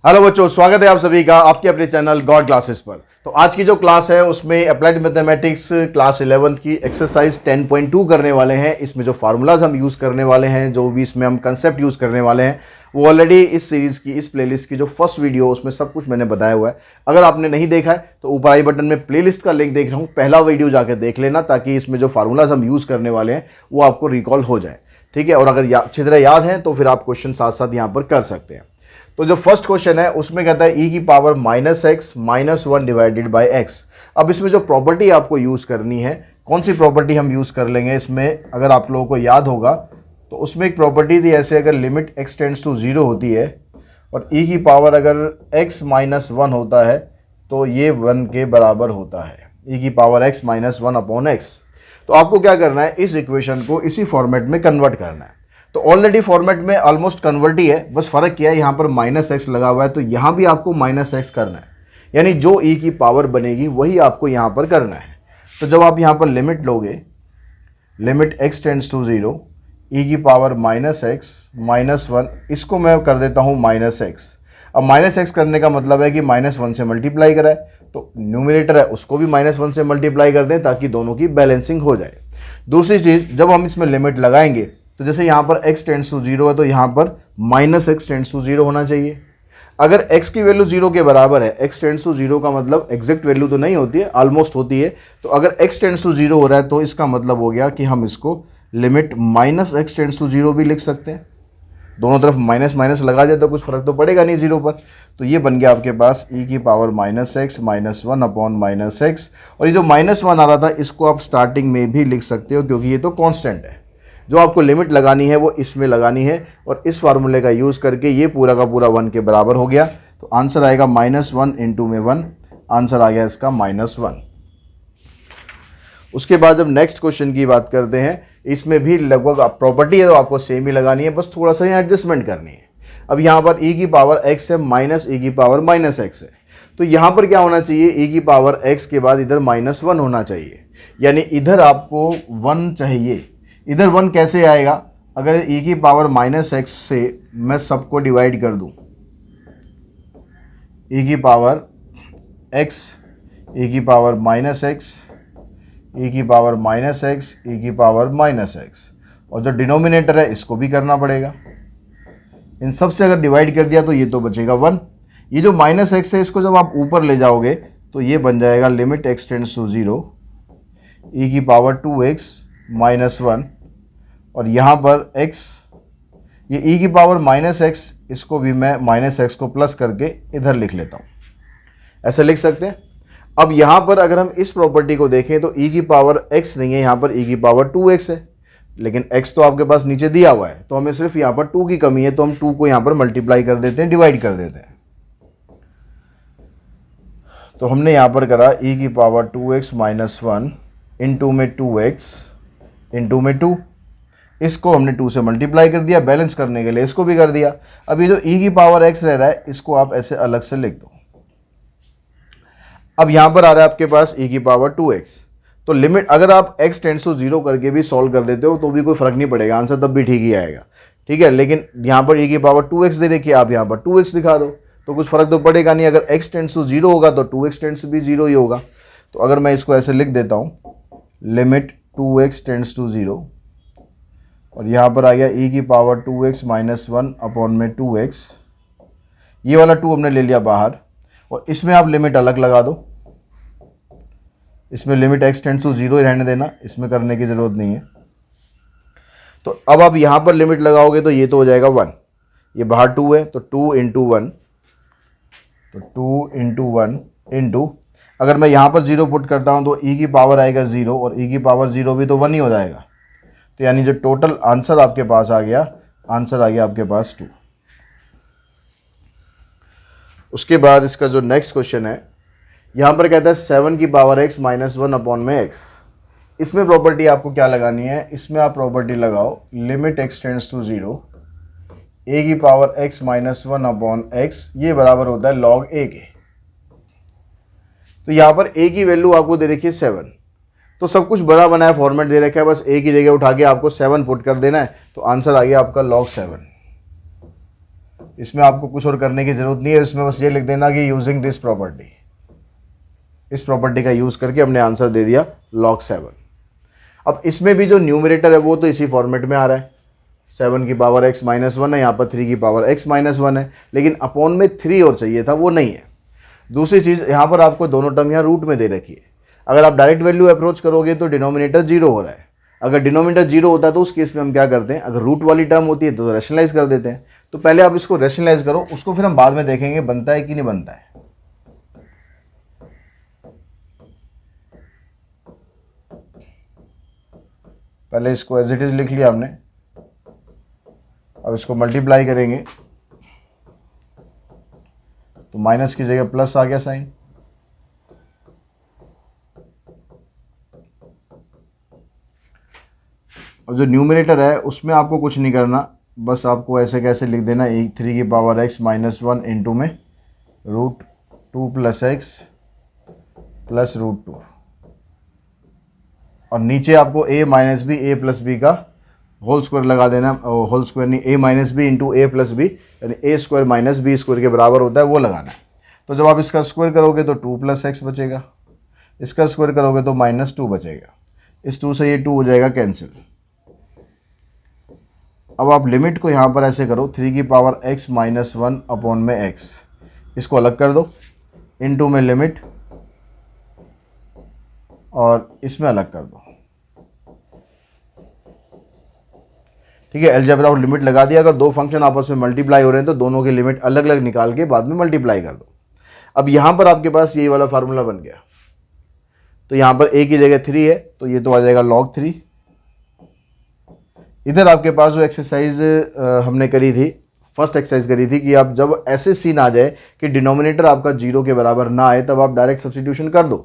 Hello बच्चों, स्वागत है आप सभी का आपके अपने चैनल गॉड क्लासेस पर। तो आज की जो क्लास है उसमें अप्लाइड मैथमेटिक्स क्लास 11th की एक्सरसाइज 10.2 करने वाले हैं। इसमें जो फार्मूलाज हम यूज़ करने वाले हैं, जो भी इसमें हम कंसेप्ट यूज़ करने वाले हैं, वो ऑलरेडी इस सीरीज़ की, इस प्लेलिस्ट की जो फर्स्ट वीडियो, उसमें सब कुछ मैंने बताया हुआ है। अगर आपने नहीं देखा है तो ऊपर आई बटन में प्लेलिस्ट का लिंक देख रहा हूँ, पहला वीडियो जाकर देख लेना, ताकि इसमें जो फार्मूलाज हम यूज़ करने वाले हैं वो आपको रिकॉल हो जाए। ठीक है, और अगर अच्छी तरह याद है तो फिर आप क्वेश्चन साथ साथ यहाँ पर कर सकते हैं। तो जो फर्स्ट क्वेश्चन है उसमें कहता है e की power -x -1 divided by x। अब इसमें जो प्रॉपर्टी आपको यूज़ करनी है, कौन सी प्रॉपर्टी हम यूज़ कर लेंगे इसमें, अगर आप लोगों को याद होगा तो उसमें एक प्रॉपर्टी थी ऐसे, अगर लिमिट x टेंड्स टू 0 होती है और e की पावर अगर x -1 होता है तो ये 1 के बराबर होता है। e की पावर x -1 अपॉन x। तो आपको क्या करना है, इस इक्वेशन को इसी फॉर्मेट में कन्वर्ट करना है। तो ऑलरेडी फॉर्मेट में ऑलमोस्ट कन्वर्ट ही है, बस फर्क किया है यहाँ पर -x लगा हुआ है, तो यहाँ भी आपको -x करना है, यानी जो e की पावर बनेगी वही आपको यहाँ पर करना है। तो जब आप यहाँ पर लिमिट लोगे, limit x tends to 0, e की पावर -x -1, इसको मैं कर देता हूँ -x। अब -x करने का मतलब है कि -1 से मल्टीप्लाई करा है, तो न्यूमरेटर है उसको भी -1 से मल्टीप्लाई कर दें ताकि दोनों की बैलेंसिंग हो जाए। दूसरी चीज़, जब हम इसमें लिमिट लगाएंगे तो जैसे यहाँ पर x टेंड्स टू 0 है तो यहाँ पर -x टेंड्स टू 0 होना चाहिए। अगर x की वैल्यू 0 के बराबर है, x टेंड्स टू 0 का मतलब एग्जैक्ट वैल्यू तो नहीं होती है, ऑलमोस्ट होती है, तो अगर x टेंड्स टू 0 हो रहा है तो इसका मतलब हो गया कि हम इसको लिमिट -x टेंड्स टू 0 भी लिख सकते हैं। दोनों तरफ माइनस माइनस लगा जाए तो कुछ फर्क तो पड़ेगा नहीं 0 पर। तो ये बन गया आपके पास e की पावर -x -1 अपॉन -x। और ये जो -1 आ रहा था इसको आप स्टार्टिंग में भी लिख सकते हो, क्योंकि ये तो कांस्टेंट है। जो आपको लिमिट लगानी है वो इसमें लगानी है, और इस फार्मूले का यूज़ करके ये पूरा का पूरा 1 के बराबर हो गया। तो आंसर आएगा -1 इंटू में 1, आंसर आ गया इसका -1। उसके बाद जब नेक्स्ट क्वेश्चन की बात करते हैं, इसमें भी लगभग प्रॉपर्टी है तो आपको सेम ही लगानी है, बस थोड़ा सा यहाँ एडजस्टमेंट करनी है। अब यहाँ पर e की पावर x है माइनस e की पावर -x है, तो यहाँ पर क्या होना चाहिए, e की पावर x के बाद इधर -1 होना चाहिए, यानी इधर आपको 1 चाहिए। इधर 1 कैसे आएगा, अगर e की पावर -x से मैं सबको डिवाइड कर दूं, e की पावर x, e की पावर -x, e की पावर -x, e की पावर -x, और जो डिनोमिनेटर है इसको भी करना पड़ेगा। इन सब से अगर डिवाइड कर दिया तो ये तो बचेगा 1। ये जो -x है इसको जब आप ऊपर ले जाओगे तो ये बन जाएगा limit x tends to 0, e की पावर 2x -1, और यहाँ पर x, ये e की पावर -x, इसको भी मैं -x को प्लस करके इधर लिख लेता हूँ, ऐसे लिख सकते हैं। अब यहाँ पर अगर हम इस प्रॉपर्टी को देखें तो e की पावर x नहीं है, यहाँ पर e की पावर 2x है, लेकिन x तो आपके पास नीचे दिया हुआ है, तो हमें सिर्फ यहाँ पर 2 की कमी है, तो हम 2 को यहाँ पर मल्टीप्लाई कर देते हैं, डिवाइड कर देते हैं। तो हमने यहाँ पर करा e की पावर 2x -1 इंटू में 2x इंटू में 2, इसको हमने 2 से मल्टीप्लाई कर दिया, बैलेंस करने के लिए इसको भी कर दिया। अब ये जो e की पावर x रह रहा है इसको आप ऐसे अलग से लिख दो। अब यहाँ पर आ रहा है आपके पास e की पावर 2x, तो लिमिट अगर आप x टेंड्स टू 0 करके भी सॉल्व कर देते हो तो भी कोई फर्क नहीं पड़ेगा, आंसर तब भी ठीक ही आएगा। ठीक है, लेकिन यहाँ पर e की पावर 2x दे रखी है, आप यहाँ पर 2x दिखा दो तो कुछ फर्क तो पड़ेगा नहीं। अगर x टेंड्स टू 0 होगा तो 2x टेंड्स भी 0 ही होगा। तो अगर मैं इसको ऐसे लिख देता हूँ, लिमिट 2x टेंड्स टू 0, और यहाँ पर आ गया e की पावर 2x -1 अपॉन में 2x, ये वाला 2 हमने ले लिया बाहर, और इसमें आप लिमिट अलग लगा दो, इसमें लिमिट x टेंड्स टू 0 ही रहने देना, इसमें करने की ज़रूरत नहीं है। तो अब आप यहाँ पर लिमिट लगाओगे तो ये तो हो जाएगा 1, ये बाहर 2 है तो 2 इंटू 1, तो 2 इंटू 1 इंटू, अगर मैं यहाँ पर 0 पुट करता हूँ तो e की पावर आएगा 0, और e की पावर 0 भी तो 1 ही हो जाएगा। तो यानी जो टोटल आंसर आपके पास आ गया, आंसर आ गया आपके पास 2। उसके बाद इसका जो नेक्स्ट क्वेश्चन है, यहाँ पर कहता है 7 की पावर x -1 अपॉन में x। इसमें प्रॉपर्टी आपको क्या लगानी है, इसमें आप प्रॉपर्टी लगाओ limit x tends to 0, a की पावर x -1 अपॉन x, ये बराबर होता है log a के। तो यहाँ पर a की वैल्यू आपको दे रखी है 7, तो सब कुछ बड़ा बनाया फॉर्मेट दे रखा है, बस a की जगह उठा के आपको 7 पुट कर देना है, तो आंसर आ गया आपका log 7। इसमें आपको कुछ और करने की ज़रूरत नहीं है, इसमें बस ये लिख देना कि यूजिंग दिस प्रॉपर्टी, इस प्रॉपर्टी का यूज़ करके हमने आंसर दे दिया log 7। अब इसमें भी जो न्यूमरेटर है वो तो इसी फॉर्मेट में आ रहा है, 7 की पावर x माइनस 1 है, यहाँ पर 3 की पावर x माइनस 1 है, लेकिन अपॉन में 3 और चाहिए था, वो नहीं है। दूसरी चीज़, यहाँ पर आपको दोनों टर्म यहाँ रूट में दे रखी है। अगर आप डायरेक्ट वैल्यू अप्रोच करोगे तो डिनोमिनेटर 0 हो रहा है। अगर डिनोमिनेटर 0 होता है तो उस केस में हम क्या करते हैं, अगर रूट वाली टर्म होती है तो रैशनलाइज कर देते हैं। तो पहले आप इसको रैशनलाइज करो, उसको फिर हम बाद में देखेंगे बनता है कि नहीं बनता है। पहले इसको एज इट इज लिख लिया हमने, अब इसको मल्टीप्लाई करेंगे तो माइनस की जगह प्लस आ गया साइन। और जो न्यूमरेटर है उसमें आपको कुछ नहीं करना, बस आपको ऐसे कैसे लिख देना, 3 की पावर x माइनस 1 इंटू में root 2 plus x plus root 2, और नीचे आपको a minus B A plus B का होल स्क्वायर लगा देना, होल स्क्वायर नहीं, a minus B into A plus B, यानी A square minus B square के बराबर होता है, वो लगाना है। तो जब आप इसका स्क्वायर करोगे तो 2 प्लस एक्स बचेगा, इसका स्क्वायर करोगे तो माइनस 2 बचेगा, इस 2 से ये 2 हो जाएगा कैंसिल। अब आप लिमिट को यहाँ पर ऐसे करो, 3 की पावर x माइनस 1 अपॉन में x, इसको अलग कर दो, इनटू में लिमिट और इसमें अलग कर दो। ठीक है, अलजेब्रा और लिमिट लगा दिया। अगर दो फंक्शन आपस में मल्टीप्लाई हो रहे हैं तो दोनों की लिमिट अलग अलग निकाल के बाद में मल्टीप्लाई कर दो। अब यहाँ पर आपके पास यही वाला फार्मूला बन गया, तो यहाँ पर a की जगह 3 है तो ये तो आ जाएगा log 3। इधर आपके पास जो एक्सरसाइज हमने करी थी, फर्स्ट एक्सरसाइज करी थी कि आप जब ऐसे सीन आ जाए कि डिनोमिनेटर आपका 0 के बराबर ना आए तब आप डायरेक्ट सब्स्टिट्यूशन कर दो।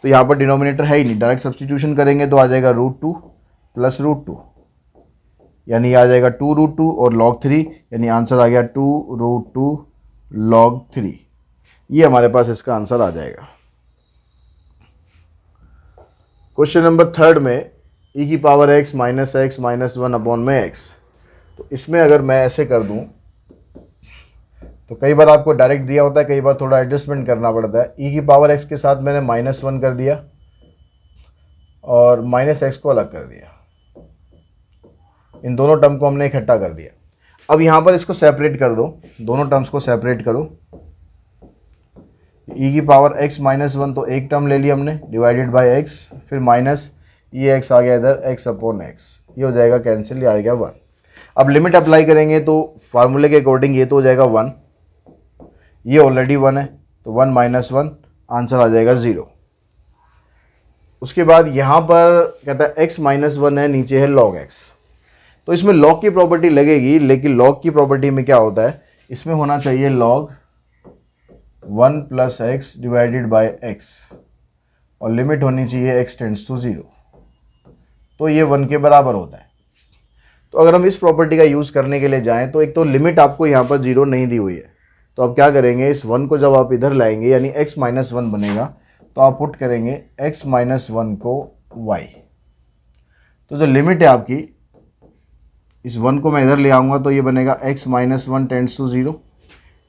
तो यहाँ पर डिनोमिनेटर है ही नहीं, डायरेक्ट सब्स्टिट्यूशन करेंगे तो आ जाएगा रूट 2 प्लस रूट 2, यानी आ जाएगा 2 रूट 2 और log 3, यानी आंसर आ गया 2 रूट 2 log 3। ये हमारे पास इसका आंसर आ जाएगा। क्वेश्चन नंबर 3 में e की पावर x माइनस 1 अपॉन में x, तो इसमें अगर मैं ऐसे कर दूं तो कई बार आपको डायरेक्ट दिया होता है, कई बार थोड़ा एडजस्टमेंट करना पड़ता है। e की पावर x के साथ मैंने -1 कर दिया और माइनस एक्स को अलग कर दिया, इन दोनों टर्म को हमने इकट्ठा कर दिया। अब यहाँ पर इसको सेपरेट कर दो, दोनों टर्म्स को सेपरेट करो। e की पावर x माइनस 1 तो एक टर्म ले लिया हमने डिवाइडेड बाय x, फिर माइनस ये x आ गया इधर x अपॉन x, ये हो जाएगा कैंसिल, ये आ गया 1। अब लिमिट अप्लाई करेंगे तो फार्मूले के अकॉर्डिंग ये तो हो जाएगा 1, ये ऑलरेडी 1 है तो 1 माइनस 1, आंसर आ जाएगा 0। उसके बाद यहाँ पर कहता है x माइनस 1 है, नीचे है log x, तो इसमें log की प्रॉपर्टी लगेगी, लेकिन log की प्रॉपर्टी में क्या होता है, इसमें होना चाहिए log 1 plus x divided by x और लिमिट होनी चाहिए x टेंड्स टू 0, तो ये 1 के बराबर होता है। तो अगर हम इस प्रॉपर्टी का यूज़ करने के लिए जाएं तो एक तो लिमिट आपको यहाँ पर 0 नहीं दी हुई है, तो आप क्या करेंगे, इस 1 को जब आप इधर लाएंगे यानी x माइनस 1 बनेगा, तो आप पुट करेंगे x माइनस 1 को y, तो जो लिमिट है आपकी, इस 1 को मैं इधर ले आऊँगा तो ये बनेगा x माइनस 1 टेंड्स टू 0,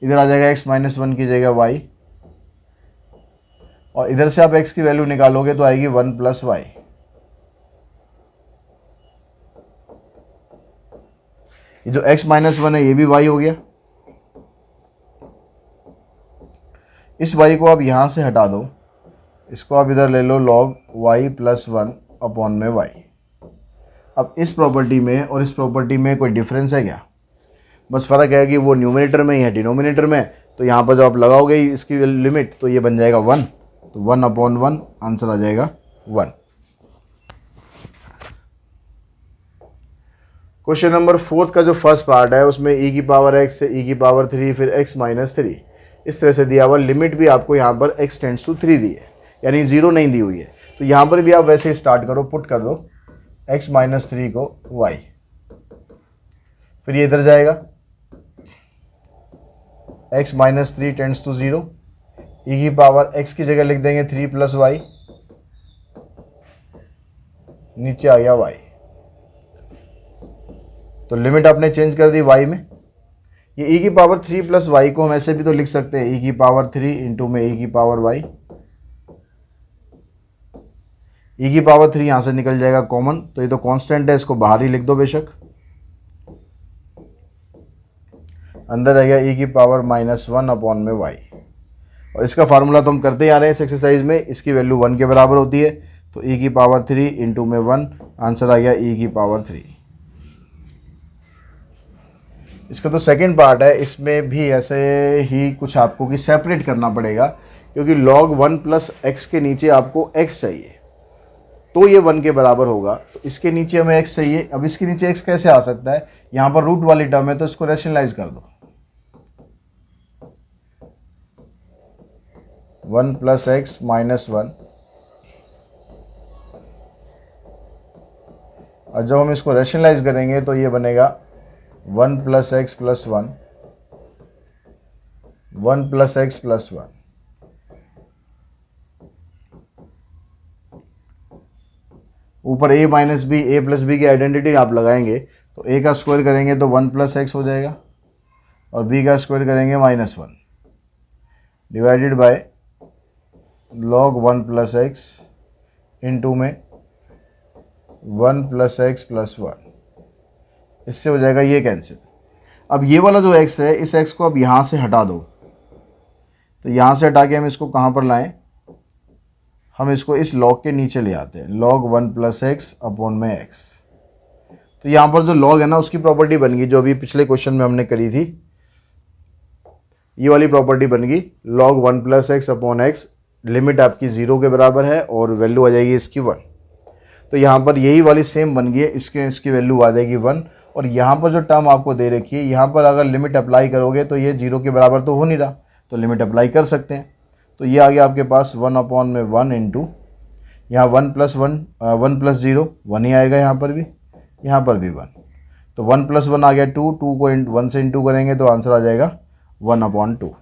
इधर आ जाएगा x माइनस 1 की जगह y, और इधर से आप x की वैल्यू निकालोगे तो आएगी 1 प्लस वाई। ये जो x माइनस 1 है ये भी y हो गया, इस y को आप यहाँ से हटा दो, इसको आप इधर ले लो log y प्लस 1 अपॉन में y। अब इस प्रॉपर्टी में और इस प्रॉपर्टी में कोई डिफरेंस है क्या, बस फ़र्क है कि वो न्यूमरेटर में ही है डिनोमिनेटर में, तो यहाँ पर जब आप लगाओगे इसकी लिमिट तो ये बन जाएगा 1, तो 1 अपॉन 1, आंसर आ जाएगा 1। क्वेश्चन नंबर 4 का जो फर्स्ट पार्ट है उसमें e की पावर x से e की पावर 3 फिर x माइनस 3 इस तरह से दिया हुआ, लिमिट भी आपको यहाँ पर x टेंड्स टू 3 दी है, यानी 0 नहीं दी हुई है। तो यहाँ पर भी आप वैसे ही स्टार्ट करो, पुट कर दो x माइनस 3 को y, फिर ये इधर जाएगा x minus 3 tends to 0, e की पावर x की जगह लिख देंगे 3 प्लस वाई, नीचे आ गया y, तो लिमिट आपने चेंज कर दी y में, ये e की पावर 3 प्लस वाई को हम ऐसे भी तो लिख सकते हैं, e की पावर 3 इंटू में e की पावर वाई। e की पावर 3 यहाँ से निकल जाएगा कॉमन, तो ये तो कांस्टेंट है, इसको बाहर ही लिख दो बेशक। अंदर रहेगा e की पावर -1 अपॉन में y। और इसका फार्मूला तो हम करते ही आ रहे हैं इस एक्सरसाइज में, इसकी वैल्यू 1 के बराबर होती है, तो e की पावर 3 इंटू में 1, आंसर आ गया e की पावर 3। इसका तो सेकंड पार्ट है, इसमें भी ऐसे ही कुछ आपको कि सेपरेट करना पड़ेगा, क्योंकि log 1 प्लस एक्स के नीचे आपको x चाहिए, तो ये 1 के बराबर होगा। तो इसके नीचे हमें x चाहिए। अब इसके नीचे x कैसे आ सकता है, यहाँ पर रूट वाली टर्म है, तो इसको रैशनलाइज कर दो। 1 प्लस एक्स माइनस 1, और जब हम इसको रैशनलाइज करेंगे तो ये बनेगा 1 plus x plus 1, 1 plus x plus 1। ऊपर a minus B, a plus B की आइडेंटिटी आप लगाएंगे तो a का स्क्वायर करेंगे तो 1 प्लस एक्स हो जाएगा, और b का स्क्वायर करेंगे -1 divided by log 1 plus x into में 1 प्लस एक्स प्लस 1। इससे हो जाएगा ये कैंसिल। अब ये वाला जो x है, इस x को अब यहाँ से हटा दो, तो यहाँ से हटा के हम इसको कहाँ पर लाएं, हम इसको इस log के नीचे ले आते हैं, log 1 प्लस एक्स अपॉन में x। तो यहाँ पर जो log है ना, उसकी प्रॉपर्टी बन गई जो अभी पिछले क्वेश्चन में हमने करी थी, ये वाली प्रॉपर्टी बन गई log 1 plus x upon x, limit आपकी 0 के बराबर है और वैल्यू आ जाएगी इसकी 1। तो यहाँ पर यही वाली सेम बन गई है, इसकी वैल्यू आ जाएगी 1। और यहाँ पर जो टर्म आपको दे रखी है, यहाँ पर अगर लिमिट अप्लाई करोगे तो ये 0 के बराबर तो हो नहीं रहा, तो लिमिट अप्लाई कर सकते हैं। तो ये आ गया आपके पास 1 अपॉन में 1 इंटू यहाँ 1 प्लस 0 1 ही आएगा, यहाँ पर भी 1। तो 1 प्लस 1 आ गया 2, 2 को 1 से इंटू करेंगे तो आंसर आ जाएगा 1/2।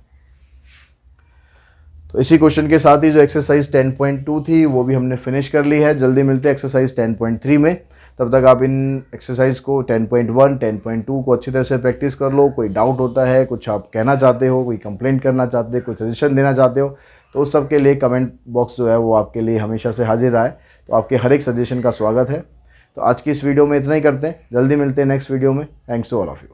तो इसी क्वेश्चन के साथ ही जो एक्सरसाइज 10.2 थी वो भी हमने फिनिश कर ली है। जल्दी मिलते हैं एक्सरसाइज 10.3 में, तब तक आप इन एक्सरसाइज को 10.1, 10.2 को अच्छी तरह से प्रैक्टिस कर लो। कोई डाउट होता है, कुछ आप कहना चाहते हो, कोई कंप्लेंट करना चाहते हो, कोई सजेशन देना चाहते हो, तो उस सब के लिए कमेंट बॉक्स जो है वो आपके लिए हमेशा से हाजिर रहा है। तो आपके हर एक सजेशन का स्वागत है। तो आज की इस वीडियो में इतना ही करते हैं, जल्दी मिलते हैं नेक्स्ट वीडियो में। Thanks to all of you.